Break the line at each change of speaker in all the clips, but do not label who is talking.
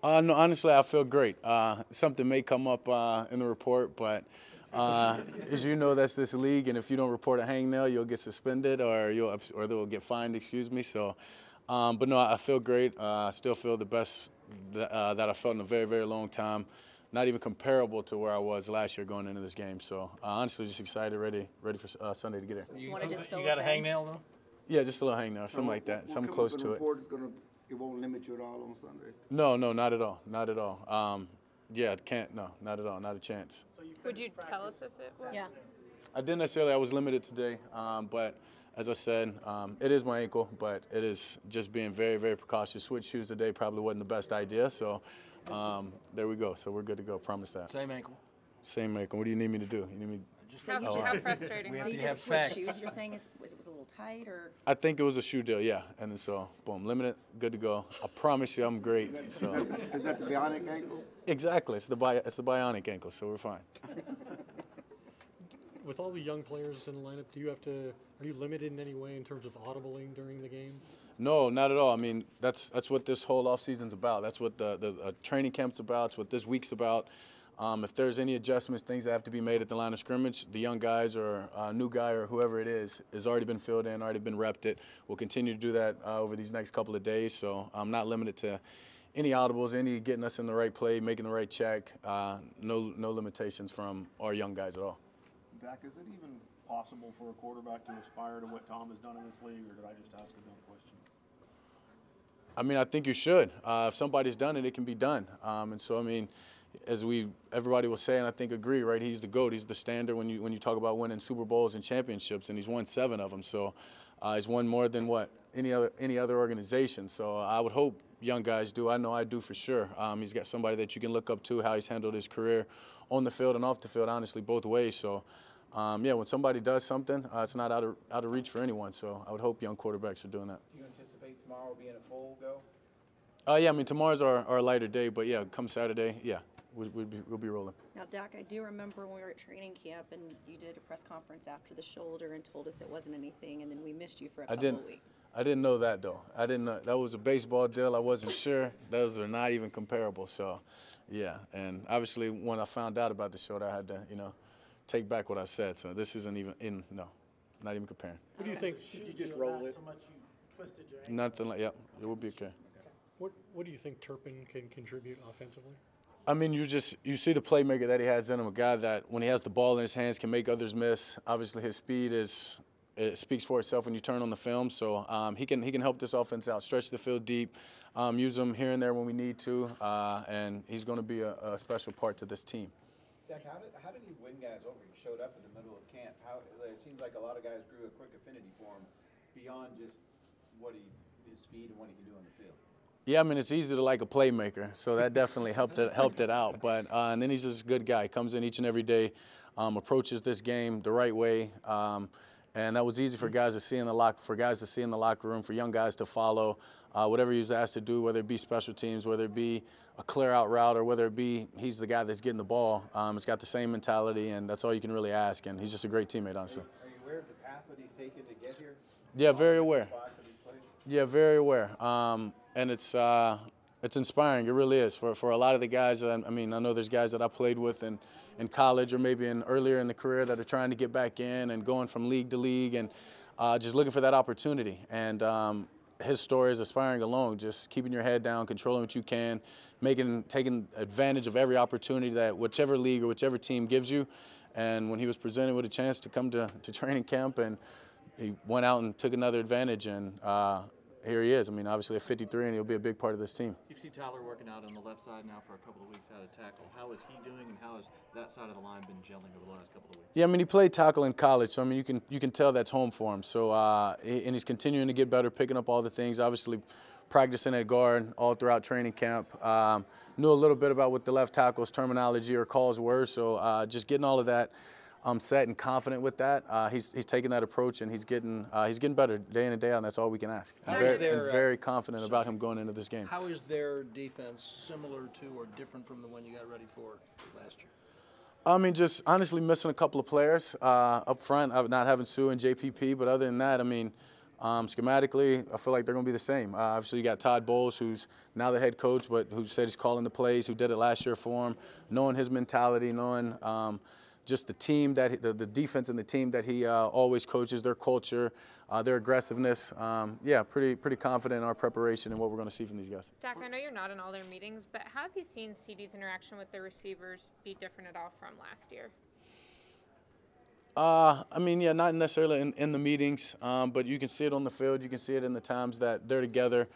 No, honestly, I feel great. Something may come up in the report, but as you know, that's this league, and if you don't report a hangnail, you'll get suspended or they'll get fined. Excuse me. So, but no, I feel great. I still feel the best that I felt in a very, very long time. Not even comparable to where I was last year going into this game. So, honestly, just excited, ready for Sunday to get here.
You
got a hangnail though?
Yeah, just a little hangnail, something like that, something close to it.
It won't limit you at all on Sunday?
No, not at all. Not at all. Yeah, it can't. No, not at all. Not a chance.
Would you tell us if it was?
Yeah.
I didn't necessarily. I was limited today, but as I said, it is my ankle, but it is just being very, very precautious. Switch shoes today probably wasn't the best idea, so there we go. So we're good to go. Promise that.
Same ankle.
Same ankle. What do you need me to do? You need me?
How frustrating
So
was
you
it?
just switched shoes, you're saying was it a little tight or?
I think it was a shoe deal, yeah. And then so, boom, limited, good to go. I promise you, I'm great. So
Is that the Bionic ankle?
exactly, it's the Bionic ankle, so we're fine.
With all the young players in the lineup, are you limited in any way in terms of audibling during the game?
No, not at all. I mean, that's what this whole offseason's about. That's what the training camp's about. It's what this week's about. If there's any adjustments, things that have to be made at the line of scrimmage, the young guys or new guy or whoever it is has already been filled in, already been repped it. We'll continue to do that over these next couple of days. So I'm not limited to any audibles, any getting us in the right play, making the right check. No limitations from our young guys at all.
Dak, is it even possible for a quarterback to aspire to what Tom has done in this league, or did I just ask a dumb question?
I mean, I think you should. If somebody's done it, it can be done. And so, I mean, as everybody was saying, I think agree, right? He's the GOAT. He's the standard when you talk about winning Super Bowls and championships, and he's won 7 of them. So he's won more than what any other organization. So I would hope young guys do. I know I do for sure. He's got somebody that you can look up to, how he's handled his career on the field and off the field, honestly, both ways. So yeah, when somebody does something, it's not out of reach for anyone. So I would hope young quarterbacks are doing that.
Do you anticipate tomorrow being a full go?
Yeah, I mean, tomorrow's our lighter day, but yeah, come Saturday, yeah. We'll be rolling.
Now, Dak, I do remember when we were at training camp and you did a press conference after the shoulder and told us it wasn't anything, and then we missed you for a couple of weeks.
I didn't know that, though. I didn't know. That was a baseball deal. I wasn't sure. Those are not even comparable. So, yeah. And obviously, when I found out about the shoulder, I had to, take back what I said. So this isn't even not even comparing.
What do you think?
Did you just roll it?
So much you twisted your ankle.
Nothing like, yeah, it will be okay.
What do you think Turpin can contribute offensively?
I mean, you see the playmaker that he has in him, a guy that when he has the ball in his hands can make others miss. Obviously, his speed it speaks for itself when you turn on the film. So he can help this offense out, stretch the field deep, use him here and there when we need to, and he's going to be a special part to this team.
Dak, how did he win guys over? He showed up in the middle of camp. It seems like a lot of guys grew a quick affinity for him beyond just his speed and what he can do on the field.
Yeah, I mean, it's easy to like a playmaker, so that definitely helped it out. But and then he's just a good guy. Comes in each and every day, approaches this game the right way, and that was easy for guys to see in the locker room, for young guys to follow. Whatever he was asked to do, whether it be special teams, whether it be a clear out route, or whether it be he's the guy that's getting the ball. It's got the same mentality, and that's all you can really ask. And he's just a great teammate, honestly.
Are you aware of the path that he's taken to get here?
Yeah, very aware.
Spots that he's played?
Yeah, very aware. And it's inspiring. It really is for a lot of the guys. I mean, I know there's guys that I played with in college or maybe earlier in the career that are trying to get back in and going from league to league and just looking for that opportunity. And his story is inspiring alone. Just keeping your head down, controlling what you can, taking advantage of every opportunity that whichever league or whichever team gives you. And when he was presented with a chance to come to training camp, and he went out and took another advantage, and here he is. I mean, obviously at 53, and he'll be a big part of this team.
You've seen Tyler working out on the left side now for a couple of weeks out of tackle. How is he doing, and how has that side of the line been gelling over the last couple of weeks?
Yeah, I mean, he played tackle in college, so I mean, you can tell that's home for him. So and he's continuing to get better, picking up all the things. Obviously, practicing at guard all throughout training camp. Knew a little bit about what the left tackle's terminology or calls were. So just getting all of that set and confident with that. He's taking that approach, and he's getting better day in and day out, and that's all we can ask. I'm very confident about him going into this game.
How is their defense similar to or different from the one you got ready for last year?
I mean, just honestly missing a couple of players up front, not having Sue and JPP, but other than that, I mean, Schematically, I feel like they're going to be the same. Obviously, you got Todd Bowles, who's now the head coach, but who said he's calling the plays, who did it last year for him, knowing his mentality, knowing just the team that the defense and the team that he always coaches, their culture, their aggressiveness. Yeah, pretty confident in our preparation and what we're going to see from these guys.
Dak, I know you're not in all their meetings, but how have you seen CD's interaction with the receivers be different at all from last year?
I mean, yeah, not necessarily in the meetings, but you can see it on the field. You can see it in the times that they're together.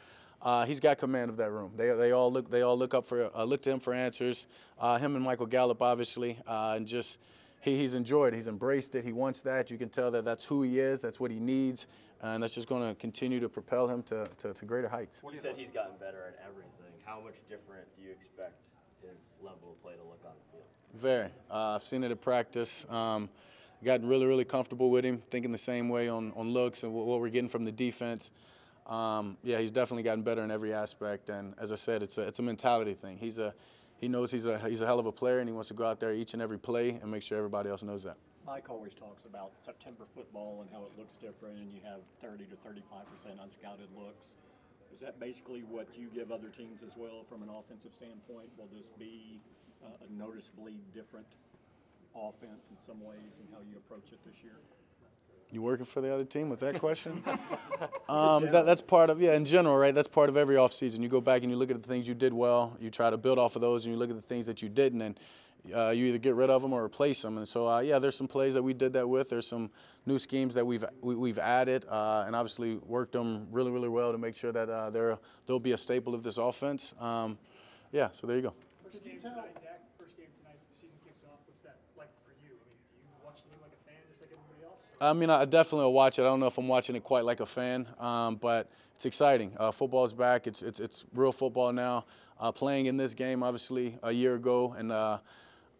He's got command of that room. They all look to him for answers. Him and Michael Gallup, obviously, and just he's enjoyed it. He's embraced it. He wants that. You can tell that that's who he is. That's what he needs, and that's just going to continue to propel him to greater heights.
You said he's gotten better at everything. How much different do you expect his level of play to look on the field?
Very. I've seen it at practice. Got really comfortable with him, thinking the same way on looks and what we're getting from the defense. Yeah, he's definitely gotten better in every aspect. And as I said, it's a mentality thing. He knows he's a hell of a player, and he wants to go out there each and every play and make sure everybody else knows that.
Mike always talks about September football and how it looks different, and you have 30 to 35% unscouted looks. Is that basically what you give other teams as well from an offensive standpoint? Will this be a noticeably different offense in some ways and how you approach it this year?
You working for the other team with that question? That's part of, in general, right? That's part of every offseason. You go back and you look at the things you did well, you try to build off of those, and you look at the things that you didn't, and you either get rid of them or replace them. And so, yeah, there's some plays that we did that with. There's some new schemes that we've added, and obviously worked them really well to make sure that they'll be a staple of this offense. Yeah, so there you go.
First game tonight, Dak. First game tonight. The season kicks off. What's that like for you? I mean, do you watch the game like a fan, just like everybody else?
I mean, I definitely will watch it. I don't know if I'm watching it quite like a fan, but it's exciting. Football's back. It's real football now. Playing in this game, obviously, a year ago, and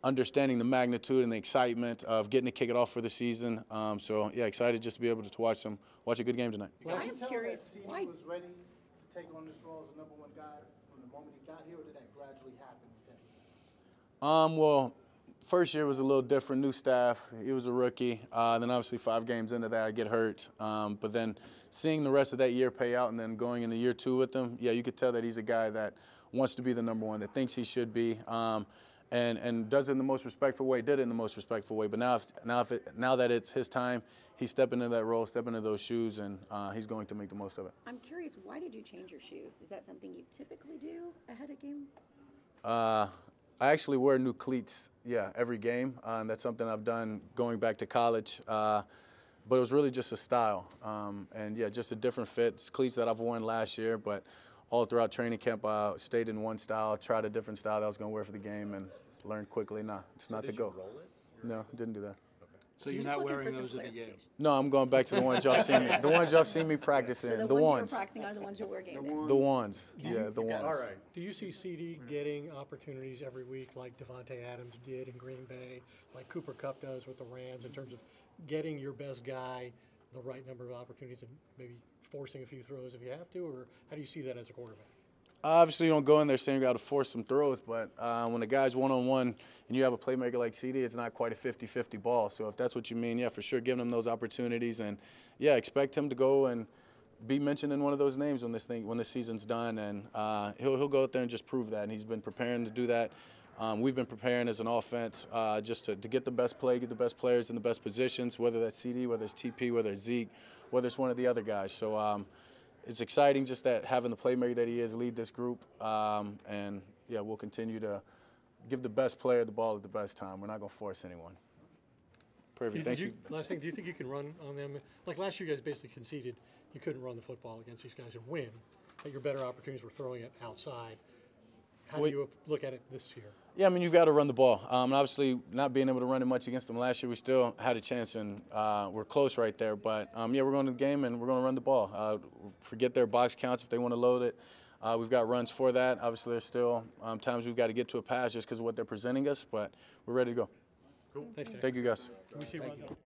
understanding the magnitude and the excitement of getting to kick it off for the season. So, yeah, excited just to be able to watch a good game tonight.
I'm curious, why?
Was ready to take on this role as the #1 guy from the moment he got here, or did that gradually happen with him?
Well, first year was a little different, new staff. He was a rookie. Then obviously 5 games into that, I get hurt. But then seeing the rest of that year pay out and then going into year 2 with him, yeah, you could tell that he's a guy that wants to be the #1, that thinks he should be, and does it in the most respectful way, did it in the most respectful way. But now that it's his time, he's stepping into that role, stepping into those shoes, and he's going to make the most of it.
I'm curious, why did you change your shoes? Is that something you typically do ahead of game?
I actually wear new cleats, every game. And that's something I've done going back to college. But it was really just a style. And, yeah, just a different fit. It's cleats that I've worn last year, but all throughout training camp, I stayed in one style, tried a different style that I was going to wear for the game, and learned quickly, it's not the go. No, didn't do that.
So you're not wearing those in the game?
No, I'm going back to the ones y'all seen me. The ones y'all seen me practice in.
So the ones you're practicing are the ones you'll wear game day.
The ones. Yeah, the ones.
All right.
Do you see CD getting opportunities every week like Devontae Adams did in Green Bay, like Cooper Kupp does with the Rams, in terms of getting your best guy the right number of opportunities and maybe forcing a few throws if you have to, or how do you see that as a quarterback?
Obviously, you don't go in there saying you got to force some throws, but when a guy's one-on-one and you have a playmaker like CD, it's not quite a 50-50 ball. So if that's what you mean, yeah, for sure, giving him those opportunities, and yeah, expect him to go and be mentioned in one of those names when this season's done, and he'll go out there and just prove that. And he's been preparing to do that. We've been preparing as an offense just to get the best play, get the best players in the best positions, whether that's CD, whether it's TP, whether it's Zeke, whether it's one of the other guys. So it's exciting just that having the playmaker that he is lead this group. And, yeah, we'll continue to give the best player the ball at the best time. We're not going to force anyone. Perfect. Thank you.
Last thing, do you think you can run on them? Like last year, you guys basically conceded you couldn't run the football against these guys and win, that your better opportunities were throwing it outside. How do you look at it this year? Yeah,
I mean, you've got to run the ball. And obviously, not being able to run it much against them last year, we still had a chance, and we're close right there. But, yeah, we're going to the game, and we're going to run the ball. Forget their box counts if they want to load it. We've got runs for that. Obviously, there's still times we've got to get to a pass just because of what they're presenting us, but we're ready to go.
Cool. Thanks, Jack.
Thank you, guys.
Can we see